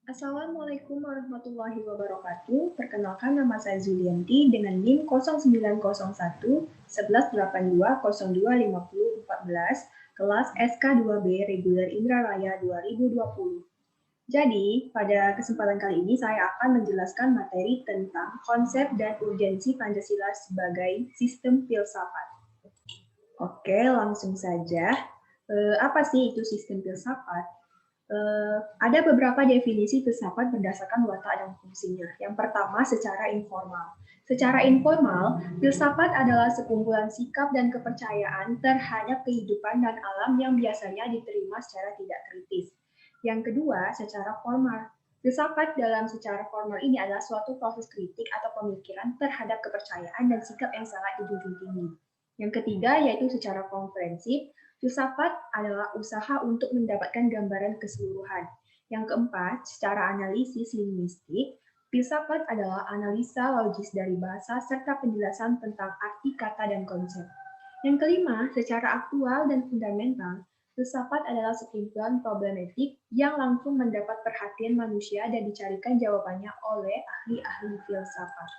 Assalamualaikum warahmatullahi wabarakatuh. Perkenalkan nama saya Zulianti dengan NIM 0901 1182 02 50 14, kelas SK2B Reguler Indralaya 2020. Jadi, pada kesempatan kali ini saya akan menjelaskan materi tentang konsep dan urgensi Pancasila sebagai sistem filsafat. Oke, langsung saja. Apa sih itu sistem filsafat? Ada beberapa definisi filsafat berdasarkan watak dan fungsinya. Yang pertama, secara informal. Secara informal, filsafat adalah sekumpulan sikap dan kepercayaan terhadap kehidupan dan alam yang biasanya diterima secara tidak kritis. Yang kedua, secara formal. Filsafat dalam secara formal ini adalah suatu proses kritik atau pemikiran terhadap kepercayaan dan sikap yang sangat dijunjung tinggi. Yang ketiga, yaitu secara komprehensif. Filsafat adalah usaha untuk mendapatkan gambaran keseluruhan. Yang keempat, secara analisis linguistik, filsafat adalah analisa logis dari bahasa serta penjelasan tentang arti kata dan konsep. Yang kelima, secara aktual dan fundamental, filsafat adalah sekumpulan problematik yang langsung mendapat perhatian manusia dan dicarikan jawabannya oleh ahli-ahli filsafat.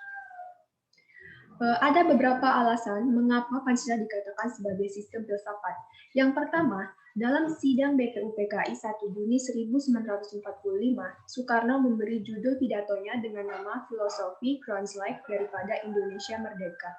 Ada beberapa alasan mengapa Pancasila dikatakan sebagai sistem filsafat. Yang pertama, dalam sidang BPUPKI 1 Juni 1945, Soekarno memberi judul pidatonya dengan nama Filosofi Kronslaik daripada Indonesia Merdeka.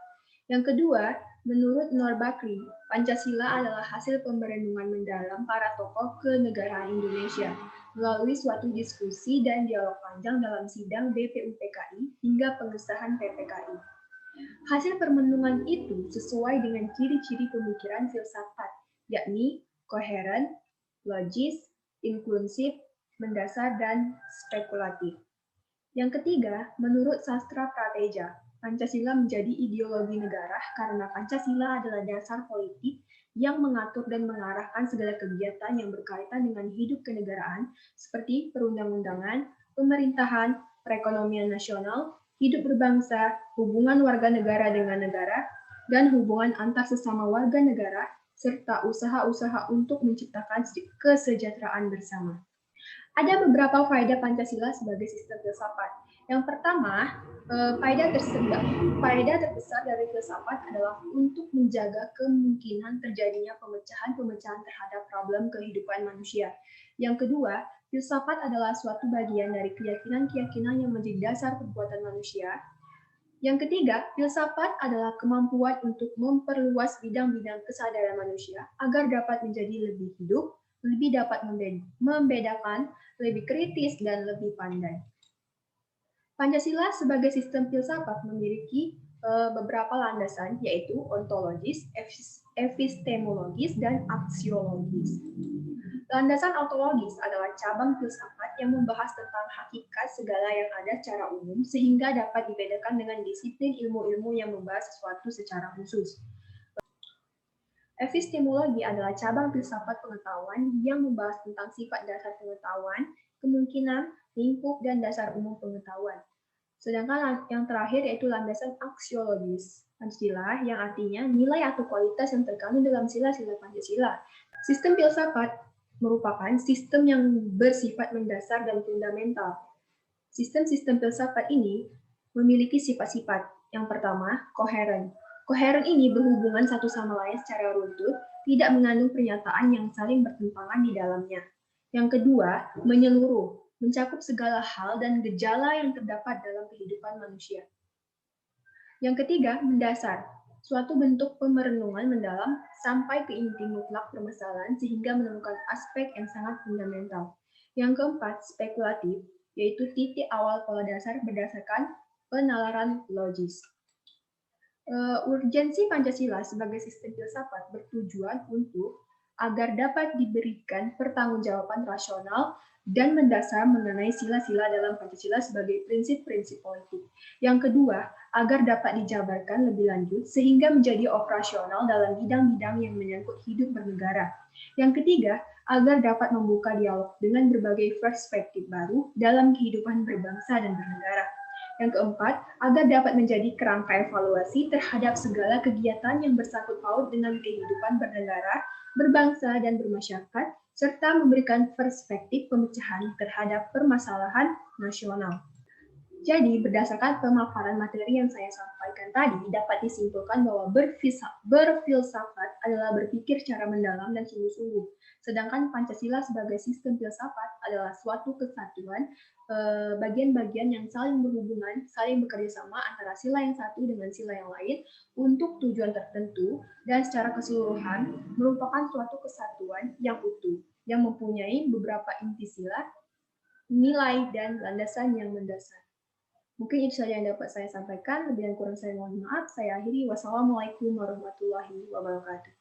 Yang kedua, menurut Nur Bakri, Pancasila adalah hasil pemerenungan mendalam para tokoh kenegaraan Indonesia melalui suatu diskusi dan dialog panjang dalam sidang BPUPKI hingga pengesahan PPKI. Hasil permenungan itu sesuai dengan ciri-ciri pemikiran filsafat, yakni koheren, logis, inklusif, mendasar, dan spekulatif. Yang ketiga, menurut sastra prateja, Pancasila menjadi ideologi negara karena Pancasila adalah dasar politik yang mengatur dan mengarahkan segala kegiatan yang berkaitan dengan hidup kenegaraan seperti perundang-undangan, pemerintahan, perekonomian nasional, hidup berbangsa, hubungan warga negara dengan negara, dan hubungan antar sesama warga negara, serta usaha-usaha untuk menciptakan kesejahteraan bersama. Ada beberapa faedah Pancasila sebagai sistem filsafat. Yang pertama, faedah terbesar dari filsafat adalah untuk menjaga kemungkinan terjadinya pemecahan-pemecahan terhadap problem kehidupan manusia. Yang kedua, filsafat adalah suatu bagian dari keyakinan-keyakinan yang menjadi dasar perbuatan manusia. Yang ketiga, filsafat adalah kemampuan untuk memperluas bidang-bidang kesadaran manusia agar dapat menjadi lebih hidup, lebih dapat membedakan, lebih kritis, dan lebih pandai. Pancasila sebagai sistem filsafat memiliki beberapa landasan, yaitu ontologis, epistemologis, dan aksiologis. Landasan ontologis adalah cabang filsafat yang membahas tentang hakikat segala yang ada secara umum sehingga dapat dibedakan dengan disiplin ilmu-ilmu yang membahas sesuatu secara khusus. Epistemologi adalah cabang filsafat pengetahuan yang membahas tentang sifat dasar pengetahuan, kemungkinan, lingkup, dan dasar umum pengetahuan. Sedangkan yang terakhir yaitu landasan aksiologis, Pancasila, yang artinya nilai atau kualitas yang terkandung dalam sila-sila Pancasila. Sistem filsafat merupakan sistem yang bersifat mendasar dan fundamental. Sistem-sistem filsafat ini memiliki sifat-sifat. Yang pertama, koheren. Koheren ini berhubungan satu sama lain secara runtut, tidak mengandung pernyataan yang saling bertentangan di dalamnya. Yang kedua, menyeluruh, mencakup segala hal dan gejala yang terdapat dalam kehidupan manusia. Yang ketiga, mendasar, suatu bentuk pemerenungan mendalam sampai ke inti mutlak permasalahan sehingga menemukan aspek yang sangat fundamental. Yang keempat, spekulatif, yaitu titik awal pola dasar berdasarkan penalaran logis. Urgensi Pancasila sebagai sistem filsafat bertujuan untuk agar dapat diberikan pertanggungjawaban rasional dan mendasar mengenai sila-sila dalam Pancasila sebagai prinsip-prinsip politik. Yang kedua, agar dapat dijabarkan lebih lanjut sehingga menjadi operasional dalam bidang-bidang yang menyangkut hidup bernegara. Yang ketiga, agar dapat membuka dialog dengan berbagai perspektif baru dalam kehidupan berbangsa dan bernegara. Yang keempat, agar dapat menjadi kerangka evaluasi terhadap segala kegiatan yang bersangkut paut dengan kehidupan bernegara, berbangsa, dan bermasyarakat, serta memberikan perspektif pemecahan terhadap permasalahan nasional. Jadi, berdasarkan pemaparan materi yang saya sampaikan tadi, dapat disimpulkan bahwa berfilsafat adalah berpikir secara mendalam dan sungguh-sungguh. Sedangkan Pancasila sebagai sistem filsafat adalah suatu kesatuan bagian-bagian yang saling berhubungan, saling bekerja sama antara sila yang satu dengan sila yang lain untuk tujuan tertentu dan secara keseluruhan merupakan suatu kesatuan yang utuh yang mempunyai beberapa inti sila, nilai, dan landasan yang mendasar. Mungkin itu saja yang dapat saya sampaikan. Lebih dan kurang saya mohon maaf. Saya akhiri. Wassalamualaikum warahmatullahi wabarakatuh.